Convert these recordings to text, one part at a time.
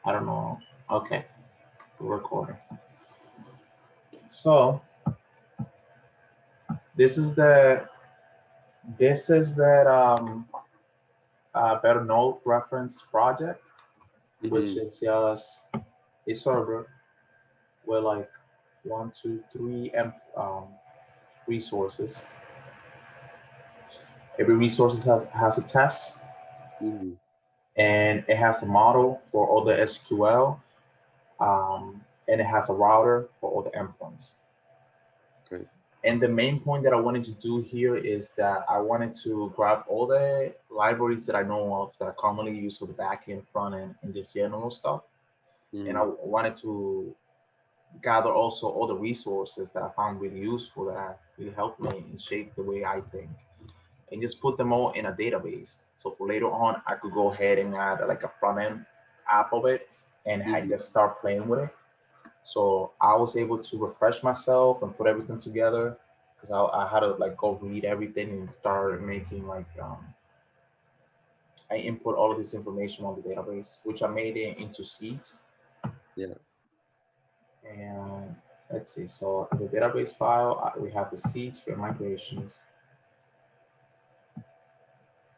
I don't know. Okay, we're recording. So this is the better node reference project, which Mm-hmm. is just a server with like one, two, three resources. Every resource has a test, Mm-hmm. and it has a model for all the SQL, and it has a router for all the endpoints. Okay. And the main point that I wanted to do here is that I wanted to grab all the libraries that I know of that are commonly used for the back end, front end, and just general stuff. And I Mm-hmm. wanted to gather also all the resources that I found really useful that really helped me and shape the way I think, and just put them all in a database. So for later on, I could go ahead and add like a front end app of it and Mm-hmm. just start playing with it. So I was able to refresh myself and put everything together because I had to like go read everything and start making like I input all of this information on the database, which I made it into seeds. Yeah. And let's see. So in the database file, we have the seeds for migrations,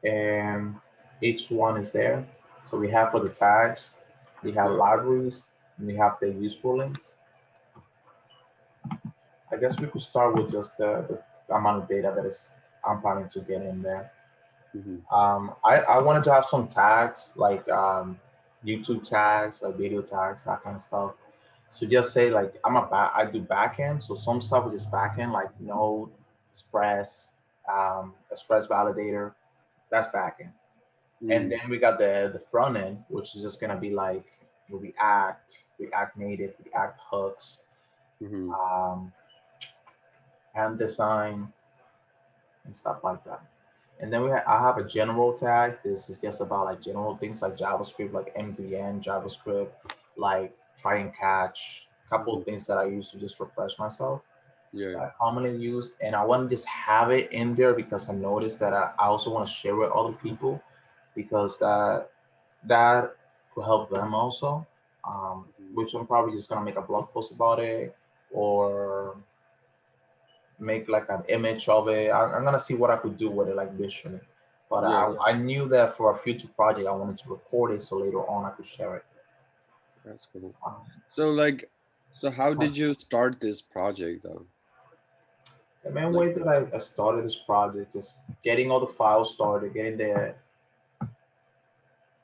and each one is there. So we have for the tags, we have Yeah. libraries, and we have the useful links. I guess we could start with just the amount of data that is I'm planning to get in there. Mm-hmm. I wanted to have some tags like YouTube tags, like video tags, that kind of stuff. So just say like I do backend, so some stuff is just backend like Node, Express, Express Validator, that's backend. And Mm-hmm. then we got the front end, which is just gonna be like React Native, React hooks, Mm-hmm. um, and design and stuff like that. And then I have a general tag. This is just about like general things like JavaScript, like MDN, JavaScript, like try and catch, a couple Mm-hmm. of things that I use to just refresh myself Yeah. that I commonly use. And I want to just have it in there because I noticed that I also want to share with other people because that could help them also. Mm-hmm. Which I'm probably just gonna make a blog post about it or make like an image of it. I'm gonna see what I could do with it, like visually. But Yeah. I knew that for a future project, I wanted to record it so later on I could share it. That's cool. Um, So like, so how did you start this project though? the main Like, way that I started this project is getting all the files started, getting the.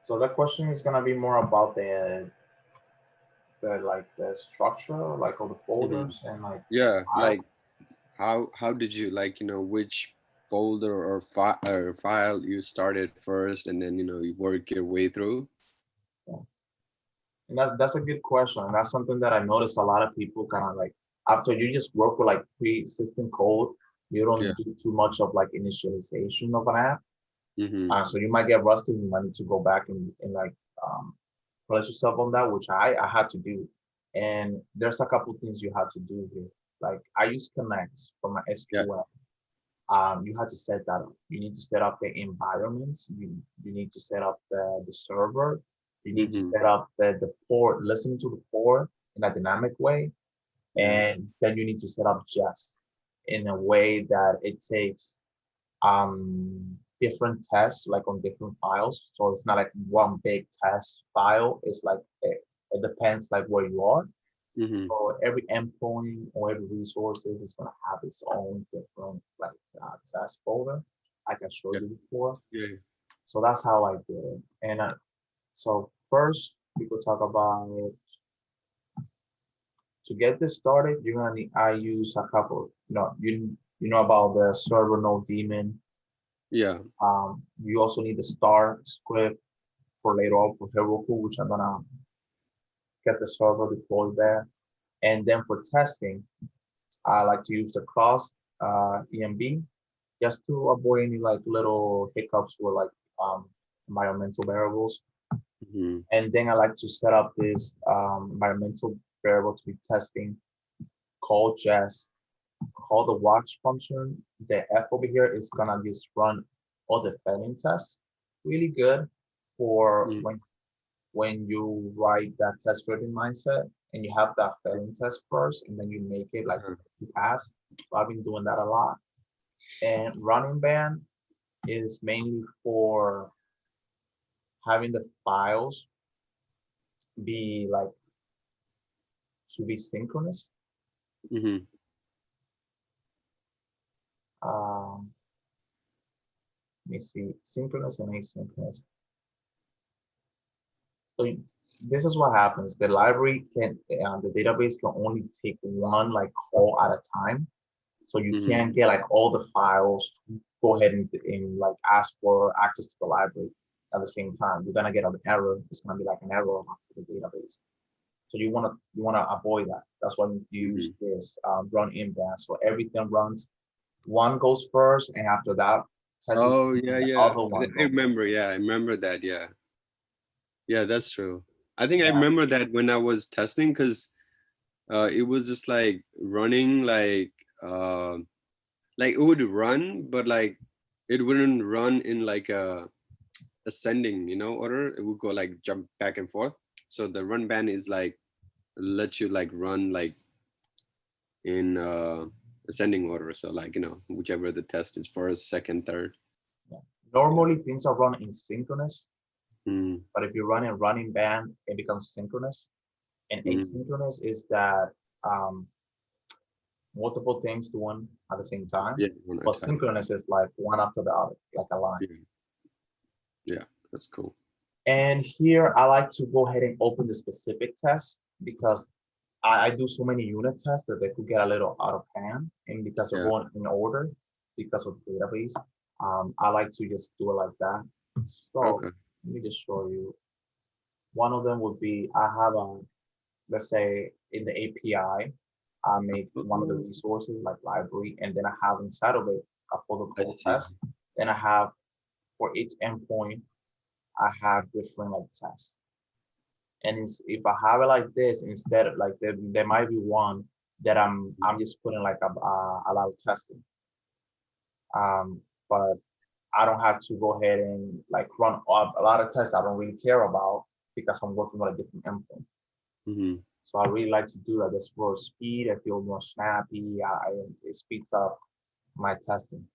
So that question is gonna be more about the like the structure, like all the mm-hmm. folders and like Yeah, file. like how did you like which folder or file you started first, and then you work your way through? Yeah. And that's a good question. And that's something that I noticed a lot of people kind of like after you just work with like pre-existing code, you Yeah. don't do too much of like initialization of an app. Mm-hmm. So you might get rusty. You might need to go back and like um, polish yourself on that, which I had to do. And there's a couple things you have to do here. Like I use Connect for my Yeah. SQL. You have to set that up. You need to set up the environments. You need to set up the server. You need to Mm-hmm. set up the port, listen to the port in a dynamic way. Yeah. And then you need to set up Jest in a way that it takes different tests like on different files. So it's not like one big test file. It's like it depends like where you are. Mm-hmm. So every endpoint or every resources is going to have its own different like test folder, like I showed Yeah. you before. Yeah. So that's how I did it. And so first we could talk about to get this started. You're gonna need. I use a couple. You know about the server node daemon. Yeah. You also need the star script for later on for Heroku, which I'm gonna get the server deployed there. And then for testing, I like to use the cross EMB just to avoid any like little hiccups with like environmental variables. Mm-hmm. And then I like to set up this environmental variable to be testing called just call the watch function. The F over here is gonna just run all the fetting tests. Really good for Mm-hmm. when when you write that test driven mindset and you have that failing test first and then you make it like Uh-huh. you pass. So I've been doing that a lot. And running band is mainly for having the files be like to be synchronous. Mm-hmm. Um, let me see, synchronous and asynchronous. So this is what happens. The library can, the database can only take one like call at a time. So you Mm-hmm. can't get like all the files to go ahead and like ask for access to the library at the same time. You're gonna get an error. It's gonna be like an error on the database. So you wanna avoid that. That's why you use Mm-hmm. this run inbound. So everything runs. One goes first, and after that, test is Oh yeah, the yeah. other one I goes. remember. Yeah, I remember that. Yeah, yeah, that's true. I think I Yeah, remember that when I was testing, because it was just like running, like it would run, but like it wouldn't run in like a ascending, order. It would go like jump back and forth. So the run band is like let you like run like in ascending order. So like whichever the test is first, second, third. yeah. Yeah. Normally things are run in synchronous, Mm, but if you run in running band, it becomes synchronous. And mm, asynchronous is that um, multiple things doing at the same time. yeah, one at But a time. synchronous is like one after the other, like a line. Yeah, yeah, that's cool. And here I like to go ahead and open the specific test because I do so many unit tests that they could get a little out of hand. And because they're Yeah. going in order, because of the database, I like to just do it like that. So Okay. let me just show you. One of them would be I have a, let's say in the API, I make one of the Oh, resources like library, and then I have inside of it a folder I called see. test. Then I have for each endpoint, I have different like tests. And if I have it like this, instead of like there might be one that I'm just putting like a lot of testing. But I don't have to go ahead and like run up a lot of tests I don't really care about because I'm working with a different endpoint. Mm-hmm. So I really like to do that just for speed. I feel more snappy. It speeds up my testing.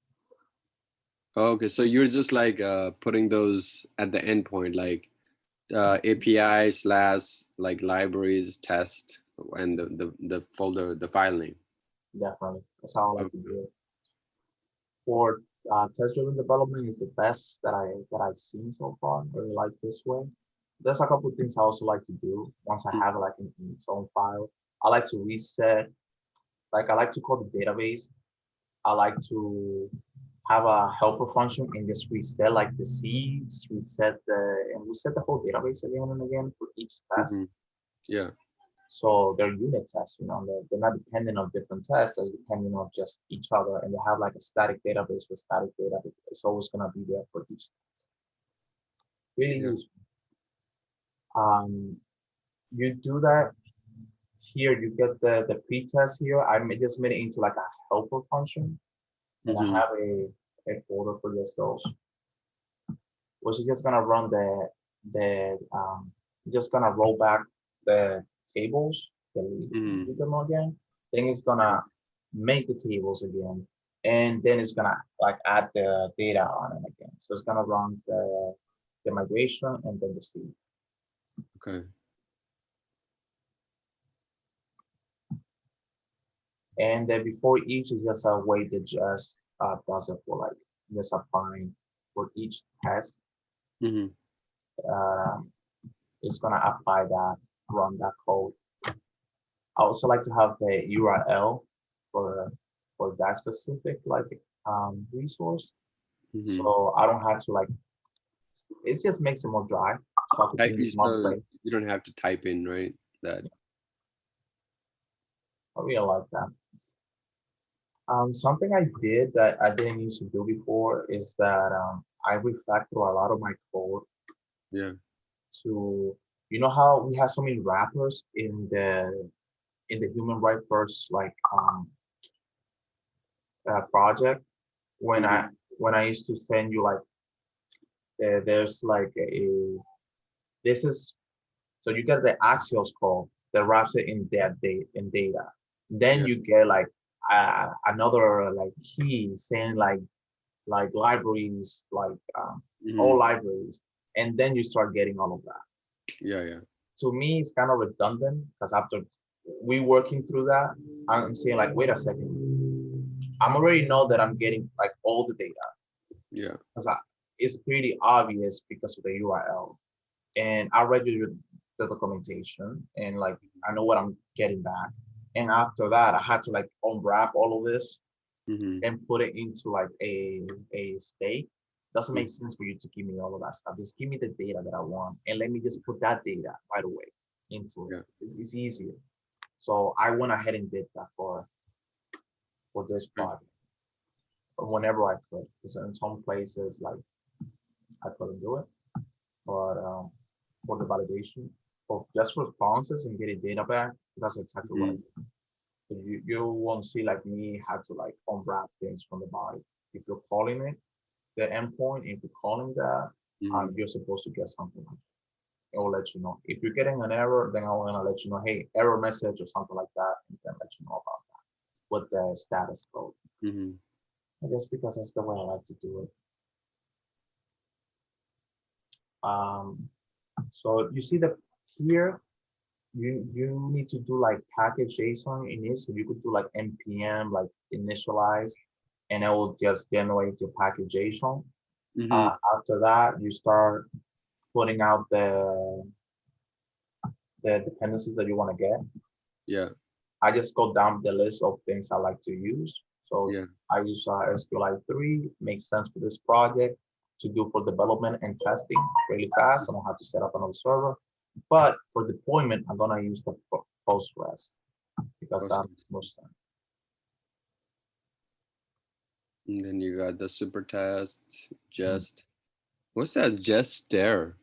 Okay, so you're just like putting those at the endpoint, like API slash like libraries test and the folder, the file name. Definitely, that's how I like to Okay. do it. For test-driven development is the best that I've seen so far. I really like this way. There's a couple of things I also like to do once I have it like in its own file. I like to reset, like I like to call the database. I like to have a helper function and just reset like the seeds, reset the whole database again and again for each test. Mm-hmm. Yeah. So they're unit tests, they're not dependent on different tests, they're dependent on just each other, and they have like a static database with static data. It's always gonna be there for each test. Really Yeah. useful. You do that here, you get the pre-test here. Just made it into like a helper function, and I Mm-hmm. have a folder for just those, which is just gonna run the just gonna roll back the tables, Mm-hmm. delete them again. Then it's Yeah. gonna make the tables again, and then it's gonna like add the data on it again. So it's gonna run the migration and then the seed. Okay. And then before each is just a way that just does it for like just applying for each test. Mm-hmm. Um, it's gonna apply that, run that code. I also like to have the URL for for that specific like resource. Mm-hmm. So I don't have to like it just makes it more dry. So I could Type change you it one so place. you don't have to type in, right? That. I really like that. Something I did that I didn't used to do before is that I refactor a lot of my code Yeah. to how we have so many wrappers in the human right first like project when Mm-hmm. I used to send you like there's like a this is So you get the Axios call that wraps it in that data. Then Yeah. you get like another like key saying like libraries, like all Mhm. libraries, and then you start getting all of that. Yeah, yeah. To me, it's kind of redundant because after we working through that, I'm saying like, wait a second, I'm already know that I'm getting like all the data Yeah. because it's pretty obvious because of the URL, and I read you the documentation and like I know what I'm getting back. And after that, I had to like unwrap all of this Mhm. and put it into like a state. Doesn't Mm. make sense for you to give me all of that stuff. Just give me the data that I want and let me just put that data right away into it. Yeah. It's easier. So I went ahead and did that for this Right. project whenever I could. Because in some places like I couldn't do it, but for the validation of just responses and getting data back, that's exactly what I Mhm. did. So you won't see like me had to like unwrap things from the body. If you're calling it the endpoint, if you're calling that, Mhm. you're supposed to get something like that. It will let you know. If you're getting an error, then I want to let you know, hey, error message or something like that, and then let you know about that with the status code. Mhm. I guess because that's the way I like to do it. Um, so you see the here, you need to do like package JSON in it, so you could do like npm, like initialize, and it will just generate your package JSON. Mhm. After that, you start putting out the dependencies that you want to get. Yeah. I just go down the list of things I like to use. So Yeah. I use SQLite 3, makes sense for this project to do for development and testing really fast. I don't have to set up another server. But for deployment, I'm gonna use the Postgres because that Awesome. makes more sense. And then you got the super test, Mm, just what's that? Just stare.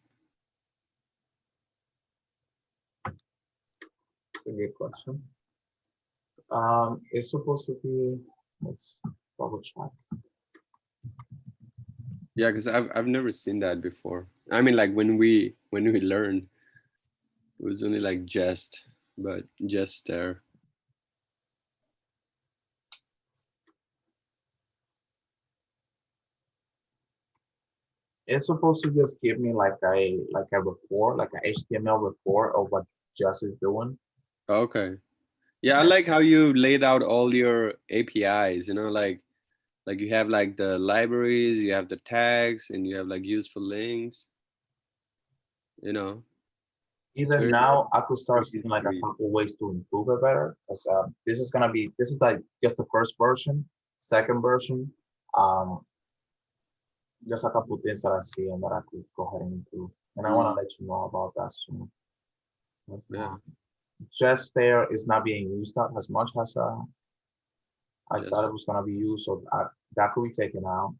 It's a good question. It's supposed to be, let's double check. Yeah, because I've never seen that before. I mean, like when we learned, it was only like jest, but just stare. It's supposed to just give me like a report, like an HTML report of what Just is doing. Okay. Yeah, I And like how you laid out all your APIs, like you have like the libraries, you have the tags, and you have like useful links, you know. It's even very, now, I could very start easy seeing like to a read. couple ways to improve it better. Because this is like just the first version, second version. Um, just a couple things that I see and that I could go ahead and improve. And I want to Mm, let you know about that soon. But, yeah, just there is not being used up as much as I thought just it was gonna be used, so that could be taken out.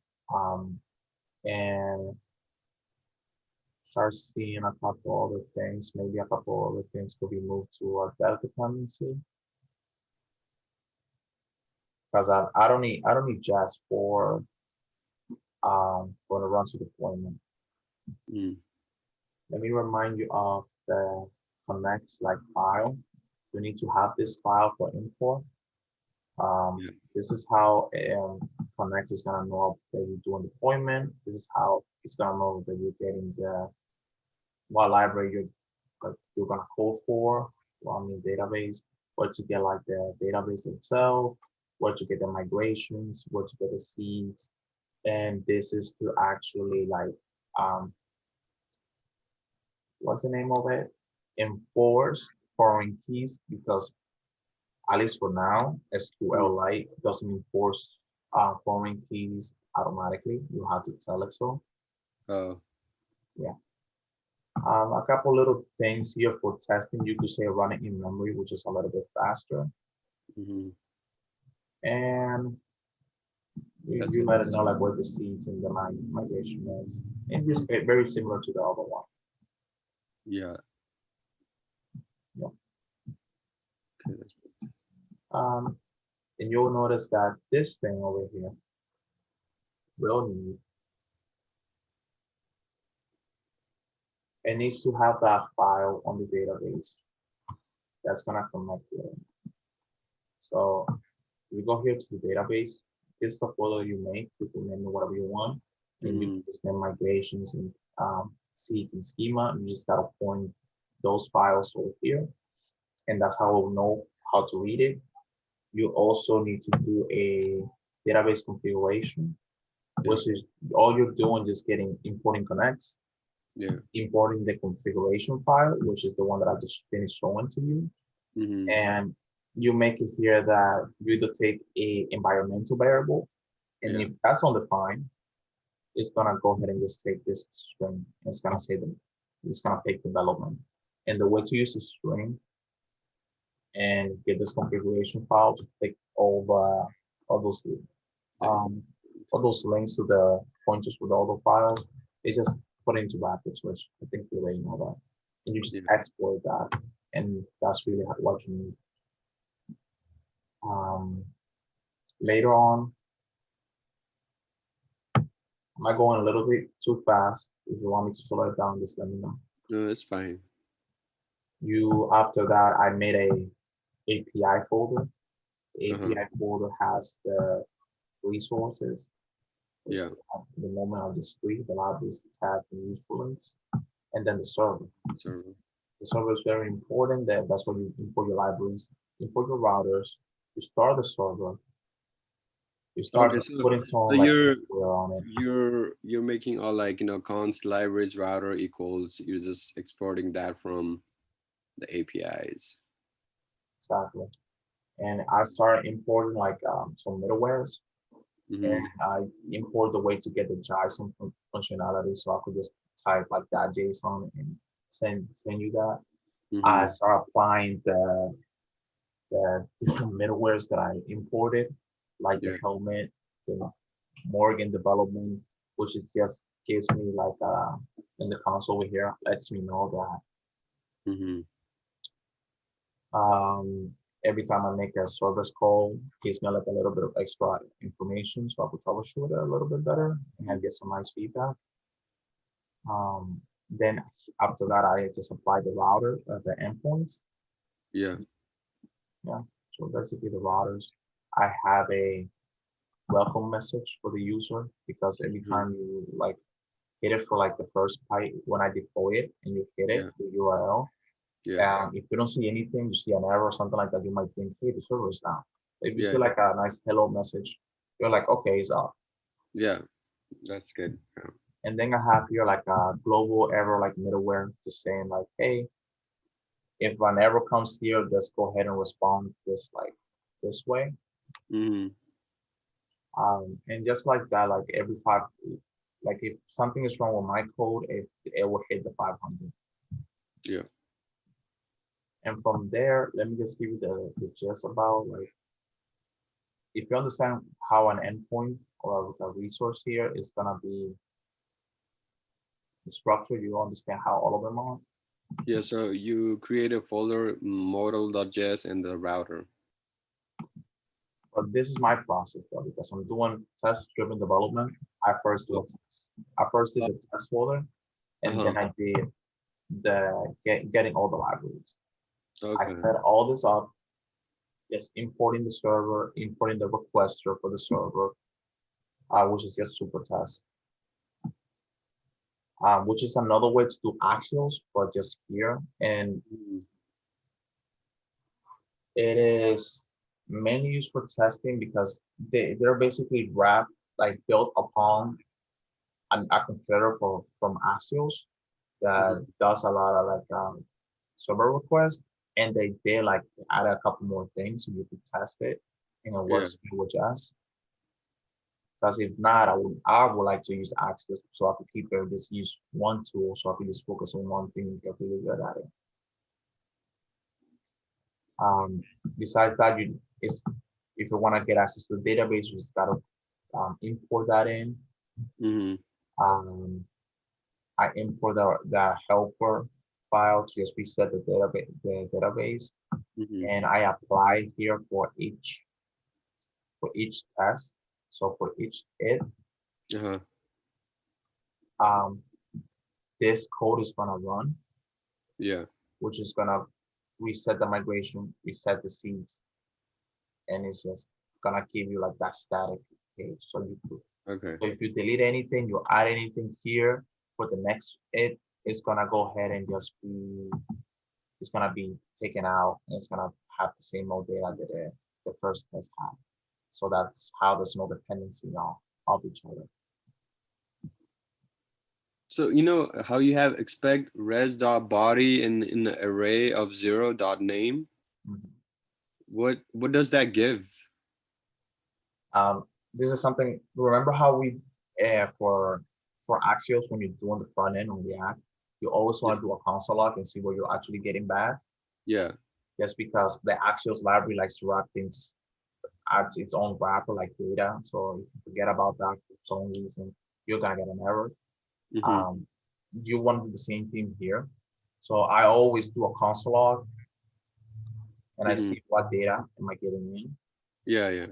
And start seeing a couple other things. Maybe a couple other things could be moved to a dev dependency because I don't need Jest for the runs to deployment. mm, Let me remind you of the connects like file. You need to have this file for import. yeah, This is how Connect is gonna know that you're doing deployment. This is how it's gonna know that you're getting the what library you're gonna call for on the database, where to get like the database itself, where to get the migrations, where to get the seeds, and this is to actually like um what's the name of it? Enforce foreign keys because at least for now, mm, SQLite doesn't enforce foreign keys automatically. You have to tell it so. oh, Yeah. A couple little things here for testing. You could say run it in memory, which is a little bit faster. mm-hmm. And That's you let it know interesting. like where the seeds and the migration is. And just very similar to the other one. Yeah, Yeah. okay, that's Um, and you'll notice that this thing over here will need it needs to have that file on the database that's gonna connect to it. So you go here to the database. This is the folder you make. You can name it whatever you want, and you Mm-hmm. can just name migrations and seeds and schema. You just gotta point those files over here, and that's how we'll know how to read it. You also need to do a database configuration, Yeah. which is all you're doing just getting importing connects, Yeah. importing the configuration file, which is the one that I just finished showing to you. Mm-hmm. And you make it here that you either take a environmental variable, and Yeah. if that's undefined, it's gonna go ahead and just take this string. It's gonna say that it's gonna take development. And the way to use the string and get this configuration file to take over all those Yeah. um all those links to the pointers with all the files, they just put into brackets, which I think you already know that. And you just Yeah. export that, and that's really what you need. Um, Later on, am I going a little bit too fast? If you want me to slow it down, just let me know. No, it's fine. You After that, I made a API folder. The Uh-huh. API folder has the resources, which Yeah. at the moment of the screen, the libraries, the tab, and useful links, and then the server. Server. The server is very important. That's where you import your libraries, import your routers, you start the server, you start Okay, so putting some so like you're middleware on it. you're making all like const libraries router equals, you're just exporting that from the APIs. Exactly. And I started importing like some middlewares, and Mm-hmm. I import the way to get the JSON functionality, so I could just type like that JSON and send you that. I Mm-hmm. start applying the different middlewares that I imported, like the Yeah. helmet, the Morgan development, which is just gives me like in the console over here lets me know Mm-hmm. that every time I make a service call, gives me like a little bit of extra information, so I could troubleshoot it a little bit better and I get some nice feedback. Then after that, I just apply the router, the endpoints. Yeah. Yeah, so basically the routers. I have a welcome message for the user because every Mm-hmm. time you like hit it for like the first pipe when I deploy it and you hit it, Yeah. the URL, Yeah. and if you don't see anything, you see an error or something like that, you might think, hey, the server is down. If you see Yeah. like a nice hello message, you're like, okay, it's up. Yeah. That's good. Yeah. And then I have here like a global error like middleware just saying like, hey, if an error comes here, just go ahead and respond this like this way. Mm-hmm. And just like that, like every five, like if something is wrong with my code, it will hit the 500. Yeah. And from there, let me just give you the gist about like, if you understand how an endpoint or a resource here is gonna be structured, you understand how all of them are. Yeah. So you create a folder model.js and the router. But this is my process though, because I'm doing test-driven development. I first do Oh, a test. I first did the test folder, and uh-huh. then I did getting all the libraries. I Okay. set all this up, just importing the server, importing the requester for the server, which is just super test, which is another way to do Axios, but just here. And Mhm. it is mainly used for testing because they're basically wrapped, like built upon a compiler from Axios that Mhm. does a lot of like server requests. And they did like add a couple more things so you could test it and it Yeah. works with Jest. Because if not, I would like to use Axios so I could keep it, just use one tool so I could just focus on one thing and get really good at it. Um, Besides that, if you want to get access to the database, you just gotta import that in. Mhm. Um, I import the helper file to just reset the database, Mhm. and I apply here for each test. So for each it, Uh-huh. um, this code is gonna run, Yeah. which is gonna reset the migration, reset the seeds, and it's just gonna give you like that static page. So you could, Okay. so if you delete anything, you add anything here for the next it's gonna go ahead and just be it's gonna be taken out and it's gonna have the same old data that the first test had. So that's how there's no dependency of each other. So you know how you have expect res dot body in the array of 0 dot name. Mhm. What does that give? This is something. Remember how we for Axios when you're doing the front end on React, you always Yeah. want to do a console log and see where you're actually getting back. Yeah. Just because the Axios library likes to wrap things, adds its own wrapper like data. So if you forget about that for some reason, you're gonna get an error. Mm-hmm. Um, you want to do the same thing here. So I always do a console log and I Mm-hmm. see what data am I getting in. Yeah. Yeah.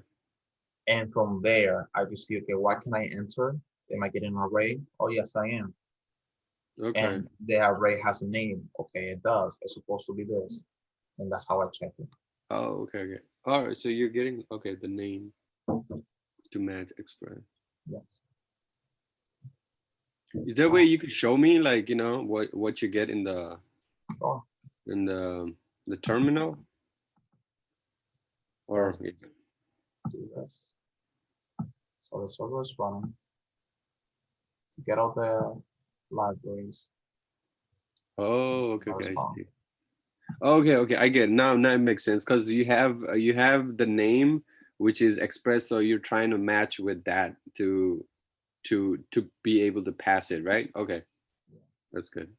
And from there, I just see, okay, what can I enter? Am I getting an array? Oh, yes, I am. Okay. And the array has a name. Okay, it does. It's supposed to be this. And that's how I check it. Oh, okay. Okay. All right. So you're getting okay the name to match express. Yes. Is there a way you could show me like what you get in the Sure. in the terminal or Yes, do this. So the server is running to get all the libraries. oh okay That okay is I wrong. see. Okay, okay, I get it. Now it makes sense because you have the name which is expressed, so you're trying to match with that to be able to pass it, right? Okay, that's good.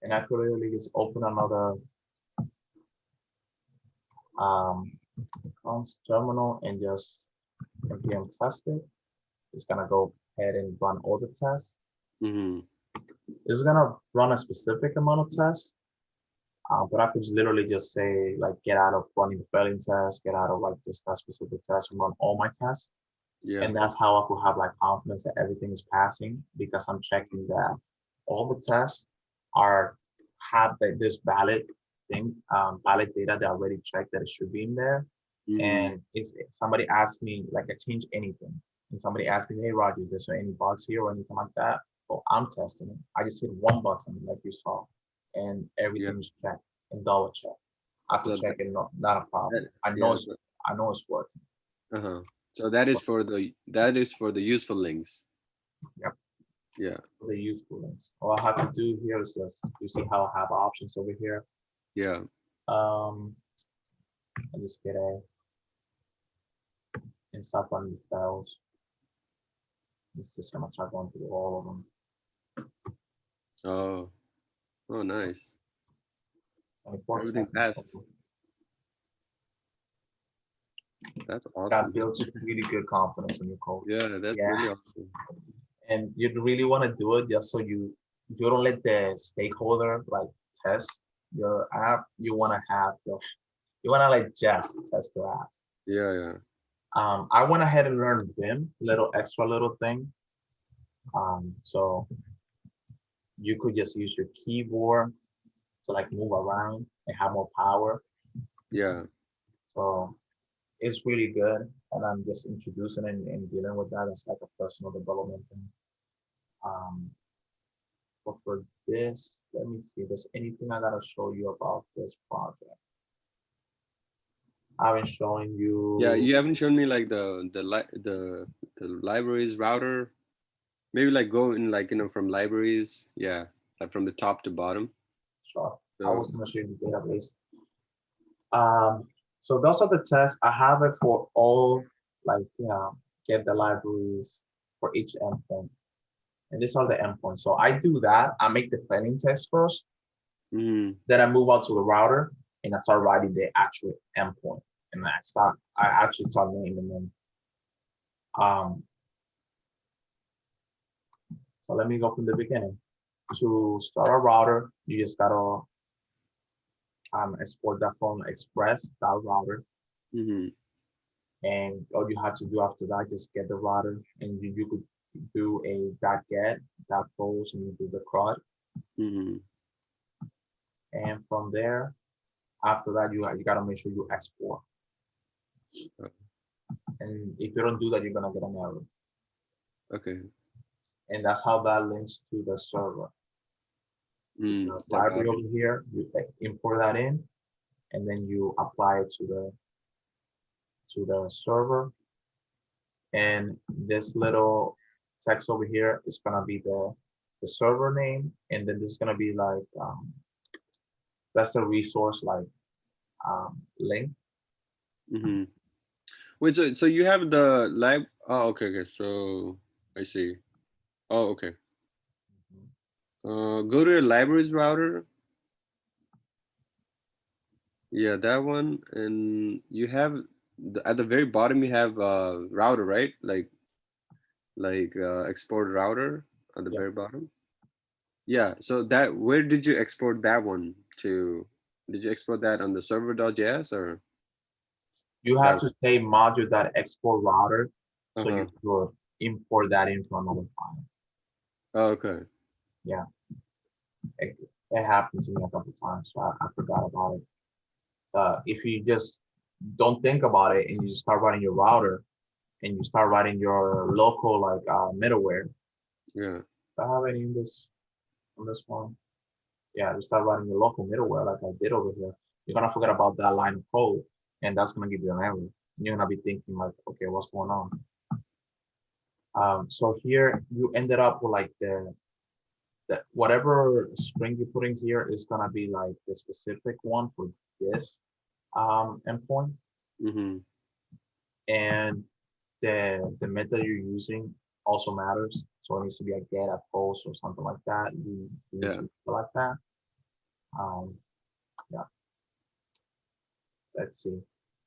And I could really just open another um, terminal and just npm test it. It's gonna go ahead and run all the tests. Mm-hmm. It's gonna run a specific amount of tests, but I could literally just say like get out of running the failing test, get out of like just that specific test and run all my tests. Yeah, And that's how I could have like confidence that everything is passing because I'm checking that all the tests are have this valid thing, valid data that I already checked that it should be in there. mm-hmm. And if somebody asks me, like I change anything, and somebody asks me, hey Roger, is there any bugs here or anything like that? Well, I'm testing it. I just hit one button like you saw, and Yeah. everything is checked and double check. I could So check it, not a problem. that yeah, so, I know it's working. uh-huh. So that is for the useful links. Yep. Yeah, The usefulness. All I have to do here is just you see how I have options over here. yeah. I just get a and stop running the files. It's just gonna start going through all of them. Oh, oh, nice. 24 Everything tests. passed. That's That awesome. builds really good confidence in your code. Yeah, that's Yeah, really awesome. and you really want to do it just so you don't let the stakeholder like test your app. You want to like just test your app. Yeah, yeah. I went ahead and learned Vim, little thing. So you could just use your keyboard to like move around and have more power. Yeah. So it's really good. And I'm just introducing and dealing with that as like a personal development thing. Um, but for this, let me see, if there's anything I gotta show you about this project. I've been showing Yeah, you, you haven't shown me like the libraries router. Maybe like go in like from libraries. Yeah, like from the top to bottom. sure, I So was gonna show you the database. So those are the tests. I have it for all, like, get the libraries for each endpoint. And these are the endpoints. So I do that. I make the planning test first. mm, Then I move on to the router and I start writing the actual endpoint. And I actually start naming them. So let me go from the beginning. To start a router, you just gotta export that from express.router. mm-hmm. And all you have to do after that, just get the router and you could do a .get, .post, and you do the CRUD. Mm-hmm. And from there, after that, you gotta make sure you export. And if you don't do that, you're gonna get an error. Okay. And that's how that links to the server. Mm, This I got library it. over here, you import that in, and then you apply it to the server. And this little text over here is gonna be the server name, and then this is gonna be like that's the resource like link. Mm-hmm. Wait, so you have the lab? Oh, okay, okay. So I see. Oh, okay. Go to your libraries router. Yeah, that one, and you have at the very bottom you have router, right? Like export router at the Yeah. very bottom. Yeah. So that where did you export that one to? Did you export that on the server.js or You that? have to say module.export router, so Uh-huh. you could import that into another file. Oh, okay. Yeah, it happened to me a couple times, so I forgot about it. If you just don't think about it and you just start writing your router and you start writing your local like middleware, Yeah. do I have any in this on this one? Yeah, you start writing your local middleware like I did over here. You're gonna forget about that line of code, and that's gonna give you an error. You're gonna be thinking like, okay, what's going on? So here you ended up with like the whatever string you put in here is gonna be like the specific one for this endpoint, Mm-hmm. and the method you're using also matters. So it needs to be a get, a post, or something like that. You need Yeah. to select that. Um, yeah, let's see.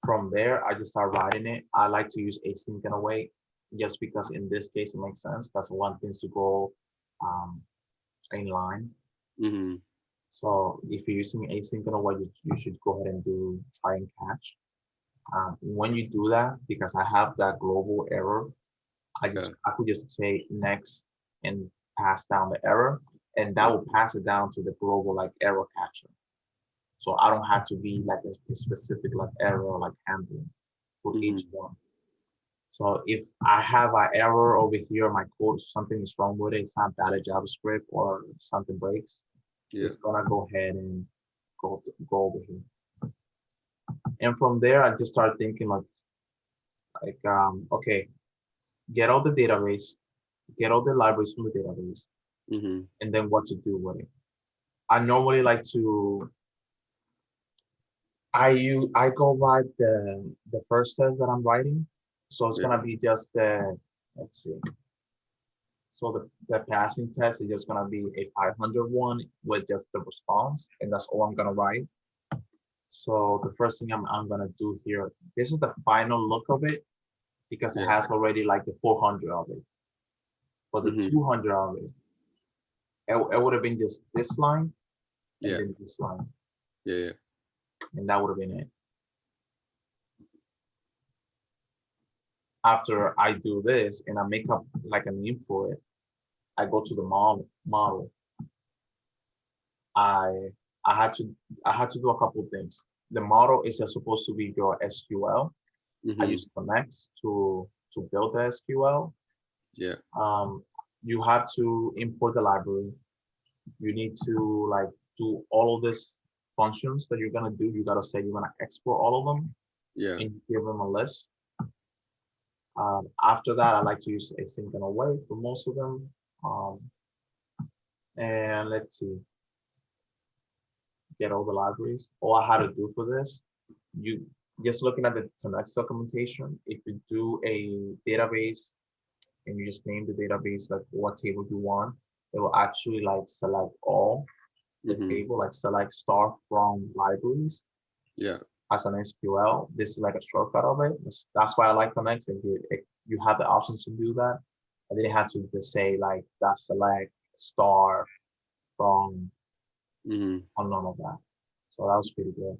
From there, I just start writing it. I like to use async and await just because in this case it makes sense because I want things to go um, in line. Mm-hmm. So if you're using async and await, you should go ahead and do try and catch. When you do that, because I have that global error, Yeah. I could just say next and pass down the error, and that Yeah. will pass it down to the global like error catcher. So I don't have to be like a specific like error like handling for each Mm-hmm. one. So if I have an error over here, my code, something is wrong with it, it's not valid JavaScript or something breaks, Yeah. it's gonna go ahead and go over here. And from there, I just start thinking okay, get all the database, get all the libraries from the database, Mm-hmm. and then what to do with it. I normally like to I go by the first test that I'm writing. So it's Yeah. gonna be just let's see. So the passing test is just gonna be a 500 one with just the response, and that's all I'm gonna write. So the first thing I'm gonna do here, this is the final look of it because it Yeah. has already like the 400 of it. For the Mm-hmm. 200 of it, it would have been just this line and Yeah. then this line, Yeah. Yeah. and that would have been it. After I do this and I make up like a name for it, I go to the model. I I had to I had to do a couple things. The model is just supposed to be your SQL. I Mm-hmm. use Connect to build the SQL. Yeah. You have to import the library. You need to like do all of these functions that you're gonna do. You gotta say you're gonna export all of them Yeah. and give them a list. After that, I like to use async and await for most of them. Um, and let's see, get all the libraries. All I had to do for this, you just looking at the Connect documentation, if you do a database and you just name the database like what table you want, it will actually like select all the Mm-hmm. table, like select star from libraries Yeah. as an SQL. This is like a shortcut of it. That's why I like Connect. And you have the options to do that. I didn't have to just say like that select star from Mm-hmm. on none of that. So that was pretty good.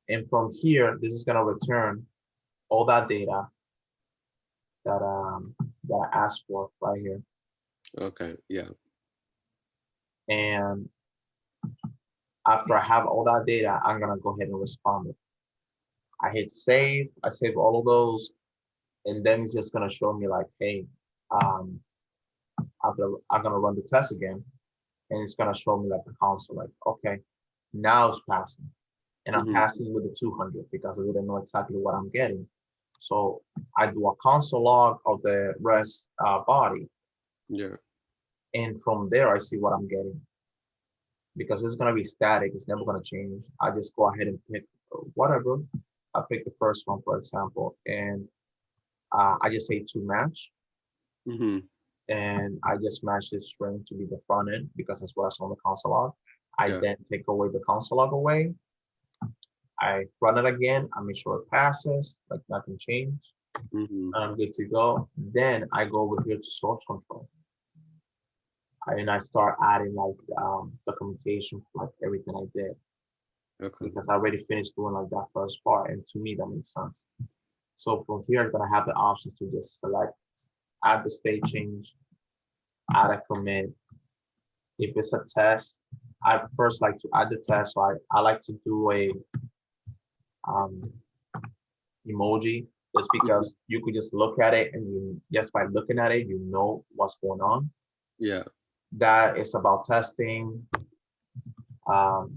And from here, this is gonna return all that data that that I asked for right here. Okay. Yeah. And after I have all that data, I'm gonna go ahead and respond it. I hit save, I save all of those, and then it's just gonna show me like, hey, um, I'm gonna run the test again, and it's gonna show me like the console, like, okay, now it's passing. And I'm Hmm. passing with the 200 because I didn't know exactly what I'm getting. So I do a console log of the rest body, Yeah. and from there I see what I'm getting because it's gonna be static. It's never gonna change. I just go ahead and pick whatever. I pick the first one, for example, and I just say to match, Hmm. and I just match this string to be the front end because that's what I saw on the console log. I Yeah. then take away the console log away. I run it again. I make sure it passes, like nothing changed. Hmm. I'm good to go. Then I go over here to source control. And I start adding like documentation for like everything I did Okay. because I already finished doing like that first part, and to me that makes sense. So from here, I'm gonna have the options to just select, add the state change, add a commit. If it's a test, I first like to add the test. So I like to do a um, emoji just Hmm. because you could just look at it and you just by looking at it, you know what's going on. Yeah. That is about testing.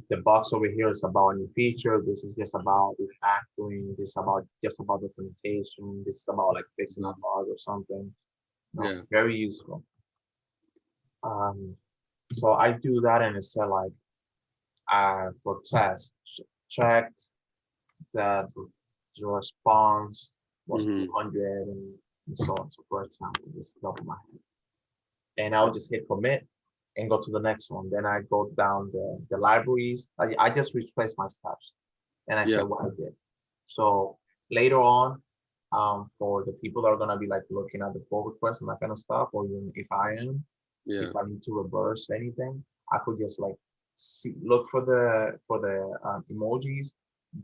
The box over here is about a new feature. This is just about refactoring. This is about just about documentation. This is about like fixing a Mhm. bug or something. No, Yeah. very useful. Um, so I do that and it said like for test checked that the response was Hmm. 200 and so on. So for example, just double my head. And I'll just hit commit and go to the next one. Then I go down the libraries. I just retrace my steps and I Yeah. said what I did. So later on, for the people that are gonna be like looking at the pull request and that kind of stuff, or even if I am, if Yeah. I need to reverse anything, I could just like see look for the emojis.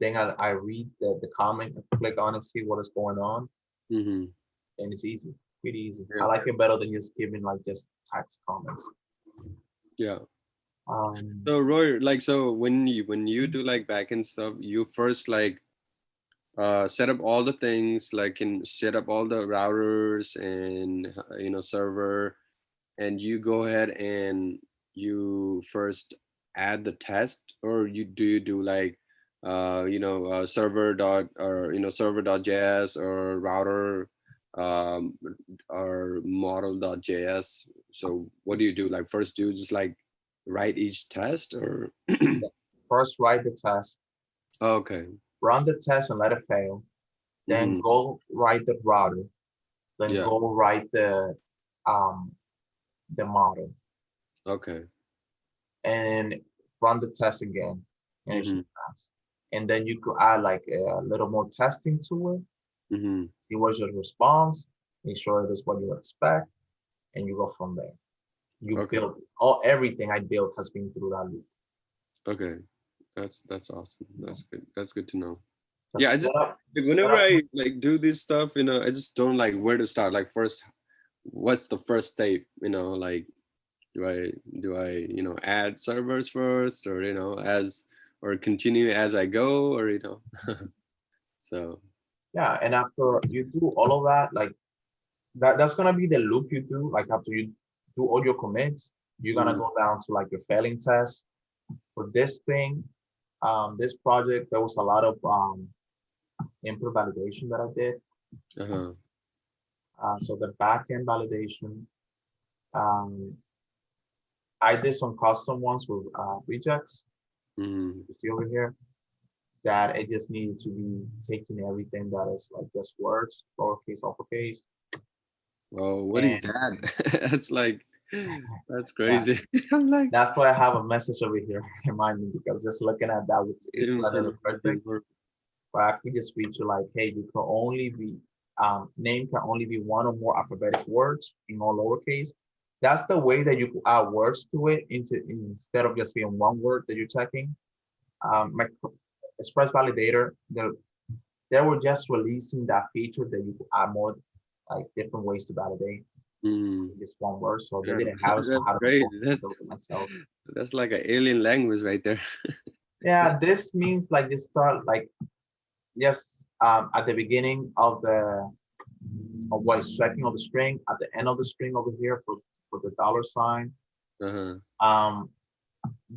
Then I read the comment, click on it, see what is going on, Hmm. and it's easy, pretty easy. I Yeah. like it better than just giving like just text comments. Yeah. Um, So Roy, like, so when you do like backend stuff, you first like set up all the things, like can set up all the routers and server, and you go ahead and you first add the test, or you do like server dot or server.js or router um or model.js. So what do you do? Like first do just like write each test or First write the test, okay. run the test and let it fail. Then Hmm. go write the router. Then Yeah. go write um the model Okay. and run the test again, and it should Hmm. pass. And then you could add like a little more testing to it. Hmm. See what's your response. Make sure it is what you expect, and you go from there. You Okay. build all everything I built has been through that loop. Okay. That's awesome. That's good. That's good to know. Yeah, I Just just like set whenever up. I like do this stuff, I just don't like where to start. Like first, what's the first step? Like do I add servers first, or as or continue as I go, or so Yeah, and after you do all of that, like that's gonna be the loop you do. Like after you do all your commits, you're gonna mm, go down to like your failing test. For this thing, this project, there was a lot of input validation that I did. uh-huh. So the backend validation, um, I did some custom ones with rejects. Mm. You see over here that it just needed to be taking everything that is like just words, lowercase, uppercase, Oh, what is and that? That's like that's yeah, crazy. I'm like that's why I have a message over here reminding me because just looking at that, it's not really perfect. But I could just read you like, hey, you can only be name can only be one or more alphabetic words in all lowercase. That's the way that you could add words to it instead of just being one word that you're checking. My Express Validator, they were just releasing that feature that you could add more like different ways to validate Mm. this one word. So they Yeah, didn't have it, so that's I had to great. build it myself. That's like an alien language right there. Yeah, this means like you start like yes, at the beginning of what is striking of the string, at the end of the string over here for the dollar sign. Uh-huh. Um,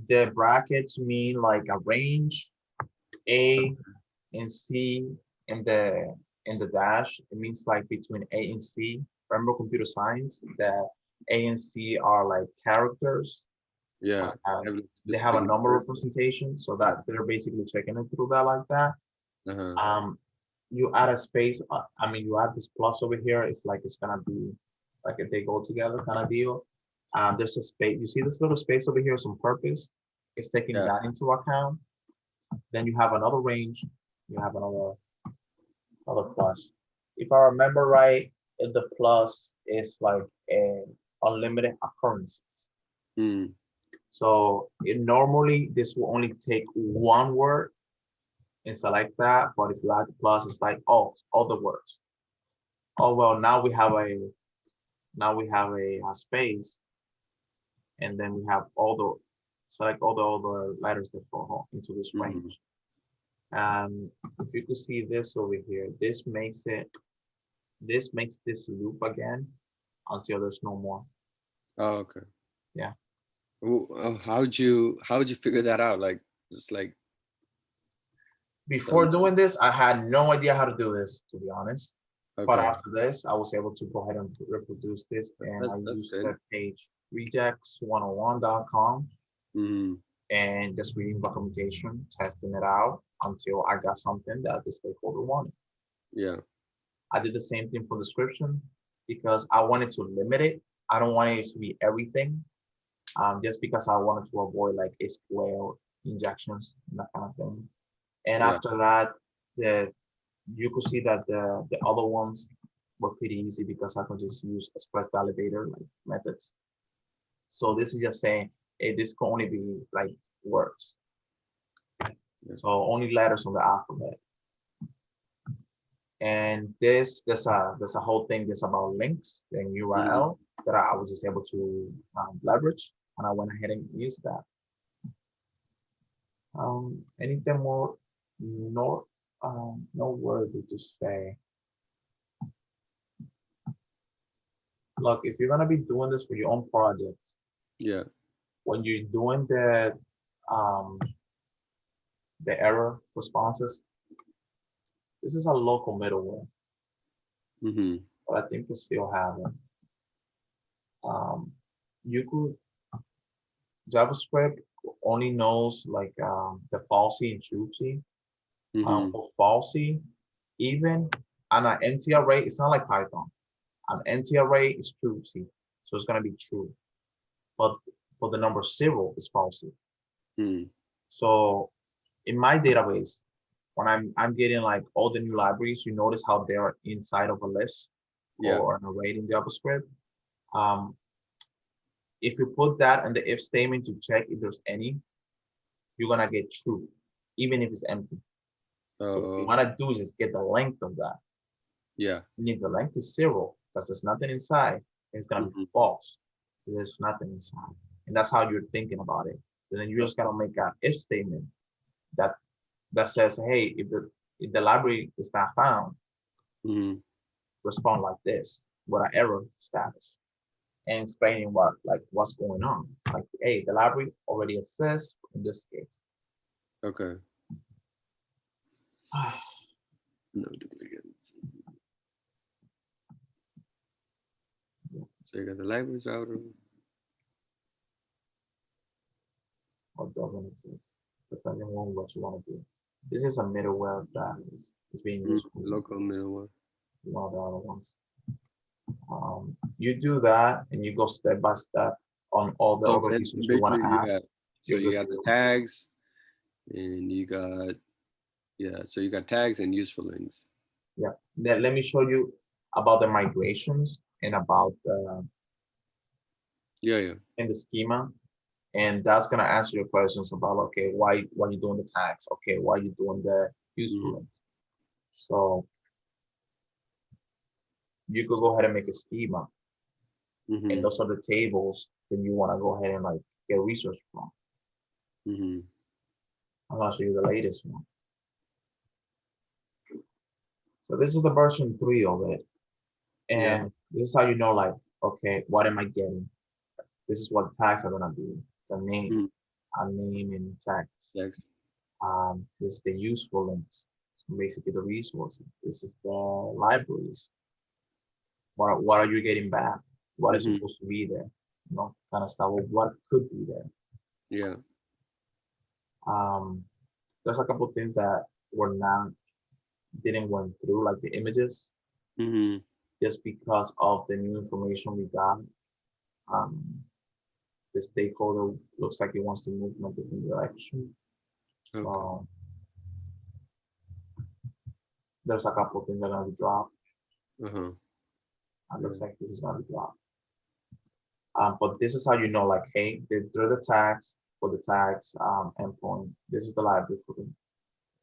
the brackets mean like a range, A and C in the dash. It means like between A and C. Remember computer science that A and C are like characters. Yeah. Have They have a specific number numbers. representation, so that they're basically checking it through that like that. Uh-huh. You add a space. I mean, you add this plus over here. It's like it's gonna be like if they go together kind of deal. There's a space. You see this little space over here is on purpose. It's taking Yeah. that into account. Then you have another range. You have another plus. If I remember right, the plus is like a unlimited occurrences. Mm. So it normally this will only take one word and select that. But if you add the plus, it's like oh, all the words. Oh well, now we have a space, and then we have all the select all the letters that fall into this Mm. range. And if you could see this over here, this makes this loop again until there's no more. Oh, okay. Yeah. How'd you figure that out? Like just like Before some. doing this, I had no idea how to do this, to be honest. But Okay. after this, I was able to go ahead and reproduce this, and I That's used good. the page regex101.com Mm. and just reading documentation, testing it out until I got something that the stakeholder wanted. Yeah. I did the same thing for description because I wanted to limit it. I don't want it to be everything, just because I wanted to avoid like SQL injections and that kind of thing. And Yeah. after that, the you could see that the other ones were pretty easy because I could just use express validator like methods. So this is just saying, hey, this can only be like words. Yeah. So only letters on the alphabet. And there's a whole thing that's about links and Mm. URL that I was just able to leverage, and I went ahead and used that. Anything more? No word to say. Look, if you're gonna be doing this for your own project, Yeah. when you're doing um the error responses, this is a local middleware, Mm-hmm. but I think you still have it. You could JavaScript only knows like the falsy and truthy. Mm-hmm. For falsy, even on an empty array, it's not like Python. An empty array is truthy, so it's gonna be true. But for the number 0 is falsy. Mm. So in my database, when I'm getting like all the new libraries, you notice how they're inside of a list Yeah. or an array in JavaScript. Um, if you put that in the if statement to check if there's any, you're gonna get true, even if it's empty. So what you Oh, wanna do is just get the length of that. yeah. And if the length is 0, because there's nothing inside, it's gonna be Mm-hmm. false. There's nothing inside. And that's how you're thinking about it. And then you just gotta make an if statement that that says, hey, if the library is not found, Mm-hmm. respond like this with an error status and explaining what's going on. Like, hey, the library already exists in this case. Okay. No duplicates. So you got the language router. Or doesn't exist, depending on what you want to do. This is a middleware that is being used for Local middleware. one of the other ones. You do that and you go step by step on all the So other and features you want basically to you add. got You're good you to got the go. tags and you got so you got tags and useful links. Yeah. Then let me show you about the migrations and about Yeah. in the schema. And that's gonna answer your questions about okay, why you doing the tags? Okay, why you doing the Mhm. useful links? So you could go ahead and make a schema, and Mm-hmm. those are the tables that you want to go ahead and like get research from. Mm-hmm. I'm gonna show you the latest one. So this is the version 3 of it, Yeah. and this is how you know, like, okay, what am I getting? This is what tags are gonna be. It's Mm. a name and text. Like, This is the useful links. So basically the resources. This is the libraries. What are you getting back? What is mm-hmm. supposed to be there? Kind of stuff. What could be there? Yeah. Um, there's a couple things that were not didn't went through, like the images, Mm-hmm. just because of the new information we got. Um, the stakeholder looks like he wants to move in a different direction. Okay. So there's a couple things that are gonna be dropped. Uh-huh. It Yeah. looks like this is gonna be dropped. But this is how you know, like, hey, they're the tags for the tags endpoint. This is the library for the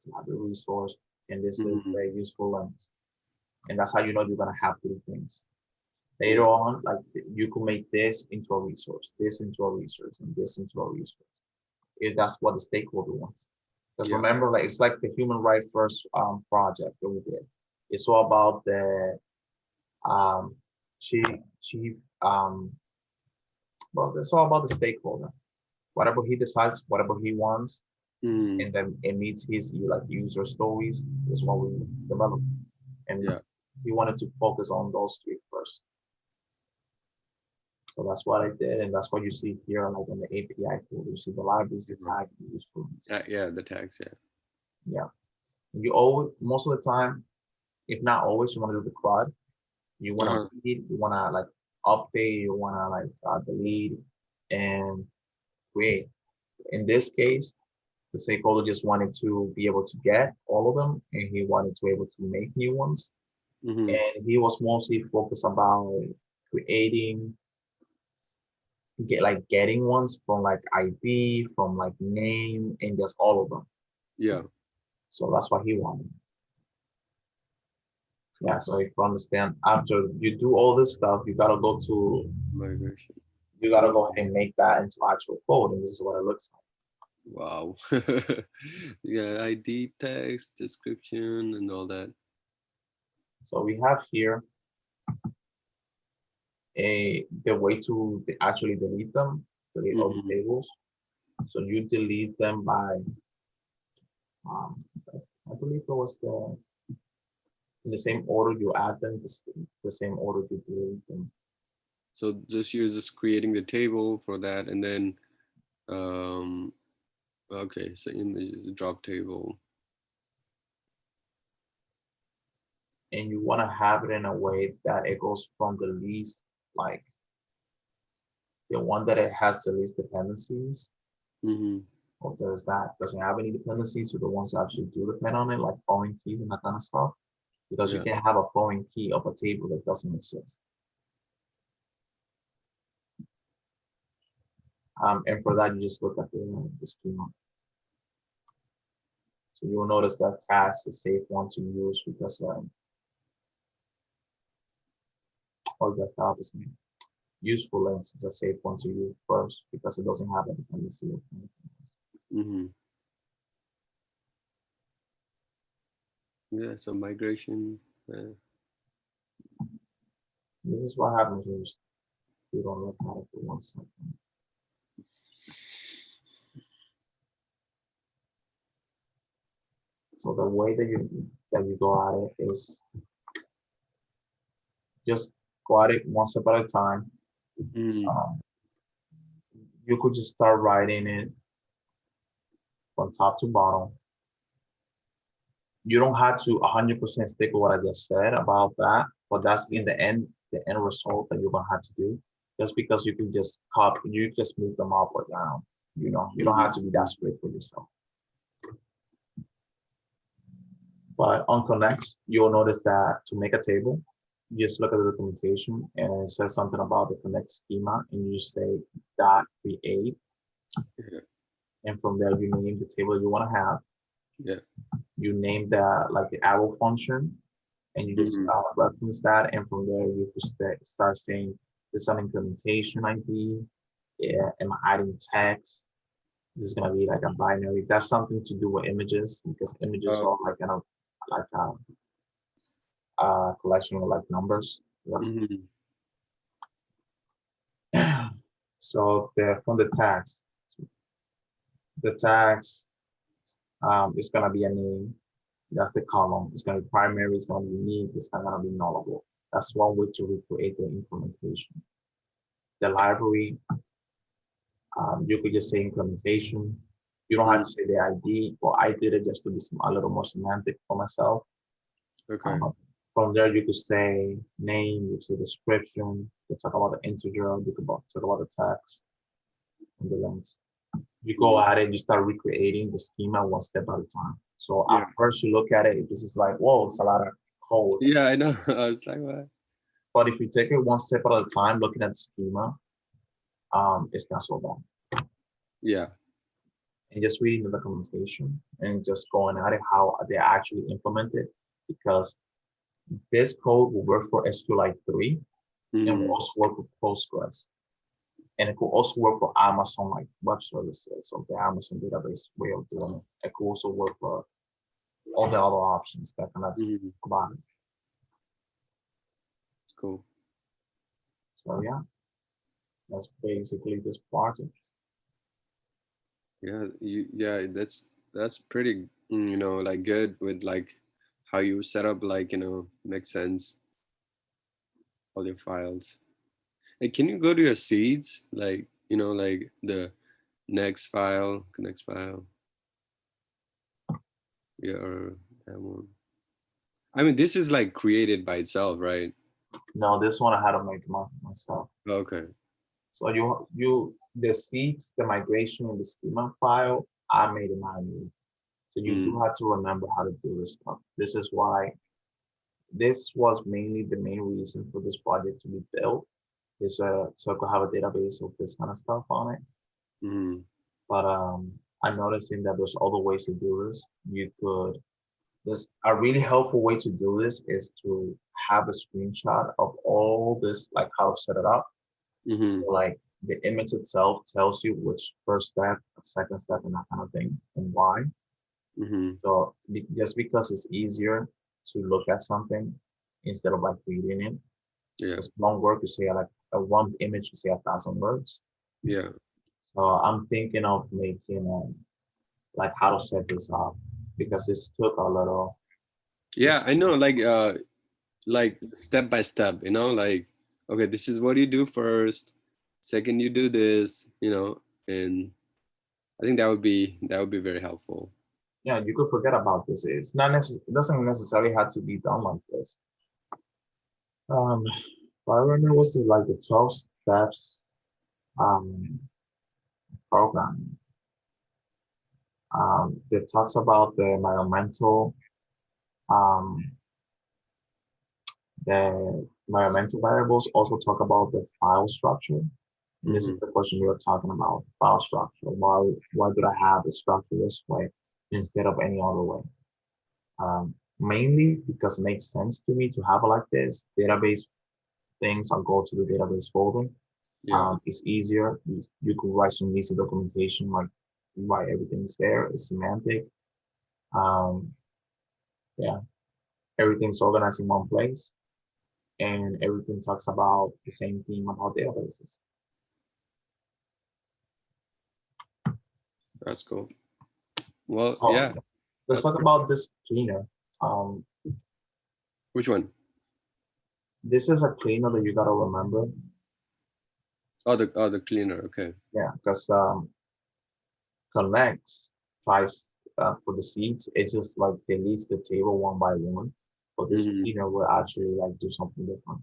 library resource, and this is Mm-hmm. the useful links. And that's how you know you're gonna have three things. Later Yeah. on, like you could make this into a resource, this into a resource, and this into a resource. If that's what the stakeholder wants. Because Yeah. remember, like it's like the human right first project that we did. It's all about the um, chief well, it's all about the stakeholder. Whatever he decides, whatever he wants, Mm. and then it meets his like user stories is what we develop. And Yeah. he wanted to focus on those three first. So that's what I did, and that's what you see here, like in the API tool. You see the libraries, the Uh-huh. tag, the usefulness. Yeah. The tags. Yeah. Yeah. You always, most of the time, if not always, you want to do the CRUD. You want Uh-huh. to read, you want to like update, you want to like delete and create. In this case, the stakeholder just wanted to be able to get all of them, and he wanted to be able to make new ones. Mm-hmm. And he was mostly focused about creating, getting ones from like ID, from like name, and just all of them. Yeah. So that's what he wanted. Yeah. Cool. So if you understand, after you do all this stuff, Migration. you gotta Okay. go ahead and make that into actual code, and this is what it looks like. Wow. Yeah. ID, text, description, and all that. So we have here the way to actually delete them, delete all the Mm-hmm. tables. So you delete them by, um, I believe it was in the same order you add them, the same order you delete them. So just you're just creating the table for that, and then um. Okay. So image drop table. And you want to have it in a way that it goes from the least, like the one that it has the least dependencies, Mm-hmm. or does that doesn't have any dependencies, to the ones that actually do depend on it, like foreign keys and that kind of stuff. Because you Yeah. can't have a foreign key of a table that doesn't exist. And for that, you just look at the schema. So you will notice that task is safe one to use because, or just the opposite. Useful links is a safe one to use first because it doesn't have a dependency of anything. Mm-hmm. Yeah. So migration. This is what happens when you don't look at it for 1 second. So the way that you go at it is just go at it one step at a time. Mm. Um, you could just start writing it from top to bottom. You don't have to 100% stick with what I just said about that, but that's in the end result that you're gonna have to do. Just because you can just copy, you just move them up or down. You don't have to be that strict with yourself. But on Connects, you'll notice that to make a table, you just look at the documentation and it says something about the Connect schema, and you say dot create, Yeah. and from there you name the table you want to have. Yeah. You name the arrow function, and you just Mhm. reference that, and from there you just start saying this is an implementation ID. Yeah, am I adding text? This is gonna be like a binary. That's something to do with images because images Oh, are like kind of like a collection of like numbers. Yes. mhm. So from the tags is gonna be a name. That's the column. It's gonna be primary. It's gonna be unique. It's not gonna be nullable. That's one way to recreate the implementation. The library, you could just say implementation. You don't have Mhm. to say the ID. Well, I did it just to be a little more semantic for myself. Okay. Uh, from there, you could say name, you could say description, you could talk about the integer, you could talk about the text and the length. You go Mhm. at it, you start recreating the schema one step at a time. So at Yeah. first you look at it, this is like, whoa, it's a lot of code. Yeah, I know. I was like, what? But if you take it one step at a time, looking at the schema, it's not so bad. Yeah. And just reading the documentation and just going at it how they actually implement it, because this code will work for SQLite 3 and will Mhm. also work with Postgres. And it could also work for Amazon like web services or the Amazon database way of doing it. It could also work for all the other options that can Mhm. about it. It's cool. So yeah, that's basically this project. Yeah, yeah, that's pretty, like good with like how you set up, like, makes sense, all your files. Hey, can you go to your seeds, like, like the next file, yeah, that one. I mean, this is like created by itself, right? No, this one I had to make myself. Okay. So the seeds, the migration and the schema file, I made it manually. So you do Mm, have to remember how to do this stuff. This is why this was mainly the main reason for this project to be built. Is so I could have a database of this kind of stuff on it. mm, But I'm noticing that there's other ways to do this. You could this a really helpful way to do this is to have a screenshot of all this, like how to set it up. mm-hmm, Like the image itself tells you which first step, second step, and that kind of thing, and why. mm-hmm. So just because it's easier to look at something instead of like reading it, Yeah, it's long work to say like a one image to say 1,000 words. yeah, So I'm thinking of making like how to set this up because this took a little. This, yeah. I know, like step by step, like, okay, this is what you do first, second you do this, and I think that would be very helpful. yeah, you could forget about this. It's not it doesn't necessarily have to be done like this. But I remember was like the 12 steps um program that talks about the environmental um variables, also talk about the file structure. And this is Mm-hmm. the question we were talking about, file structure. Why did I have it structured this way instead of any other way? Mainly because it makes sense to me to have it like this. Database things, I'll go to the database folder. Yeah, It's easier. You can write some easy documentation, like why everything's there. It's semantic. Um, yeah, everything's organized in one place, and everything talks about the same theme about databases. that's cool. Well, Oh, yeah, let's that's talk pretty. about this cleaner. Um, Which one? this is a cleaner that you gotta remember. Oh, the cleaner. Okay. Yeah, because connects tries for the seeds. It just like deletes the table one by one. But this Hmm. cleaner will actually like do something different.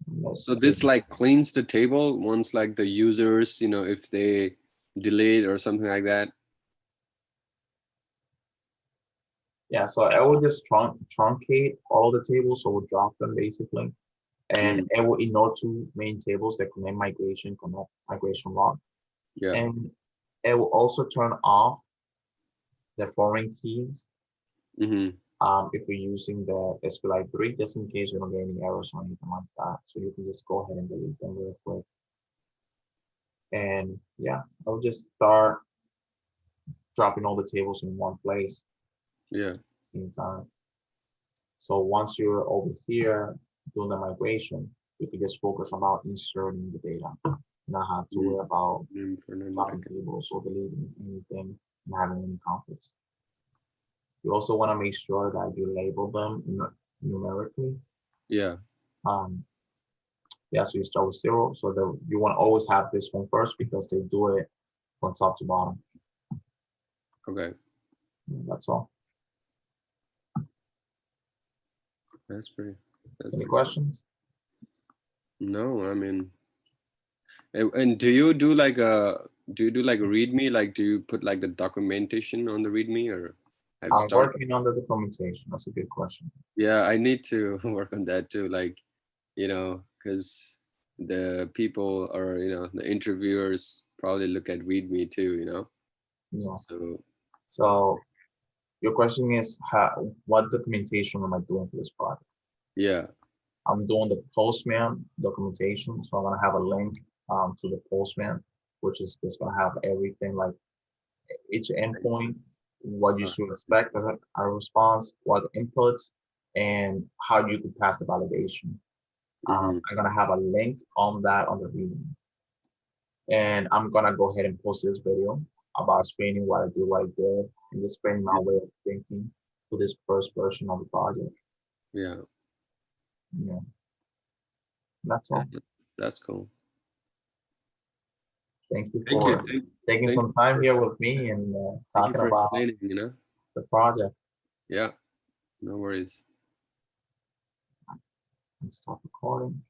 So Let's see. this like cleans the table once like the users, if they delete or something like that. Yeah, so it will just truncate all the tables, so we'll drop them basically. And Mm, it will ignore two main tables that connect connect migration log. yeah. And it will also turn off the foreign keys Hmm. if we're using the SQLite 3, just in case you don't get any errors or anything like that. So you can just go ahead and delete them real quick. And yeah, I'll just start dropping all the tables in one place Yeah. same time. So once you're over here doing the migration, you can just focus about inserting the data, not have to worry about dropping tables or deleting anything and having any conflicts. You also want to make sure that you label them numerically. Yeah. Yeah, so you start with 0. So you want to always have this one first because they do it from top to bottom. Okay. That's all. That's pretty. Any questions? No, I mean, and do you do like a README? Like, do you put like the documentation on the README, or have you I'm started? working on the documentation. That's a good question. Yeah, I need to work on that too. Like, you know, because the people or the interviewers probably look at README too. You know. Yeah. So So your question is what documentation am I doing for this project? yeah. I'm doing the Postman documentation. So I'm gonna have a link to the Postman, which is just gonna have everything like each endpoint, what you should expect as a response, what inputs, and how you could pass the validation. I'm gonna have a link on that on the reading. And I'm gonna go ahead and post this video about explaining what I did, and explaining my way of thinking to this first version of the project. Yeah. Yeah. That's all. That's cool. Thank you Thank for you. taking some time here with me and talking about explaining, the project. Yeah, no worries. Stop recording.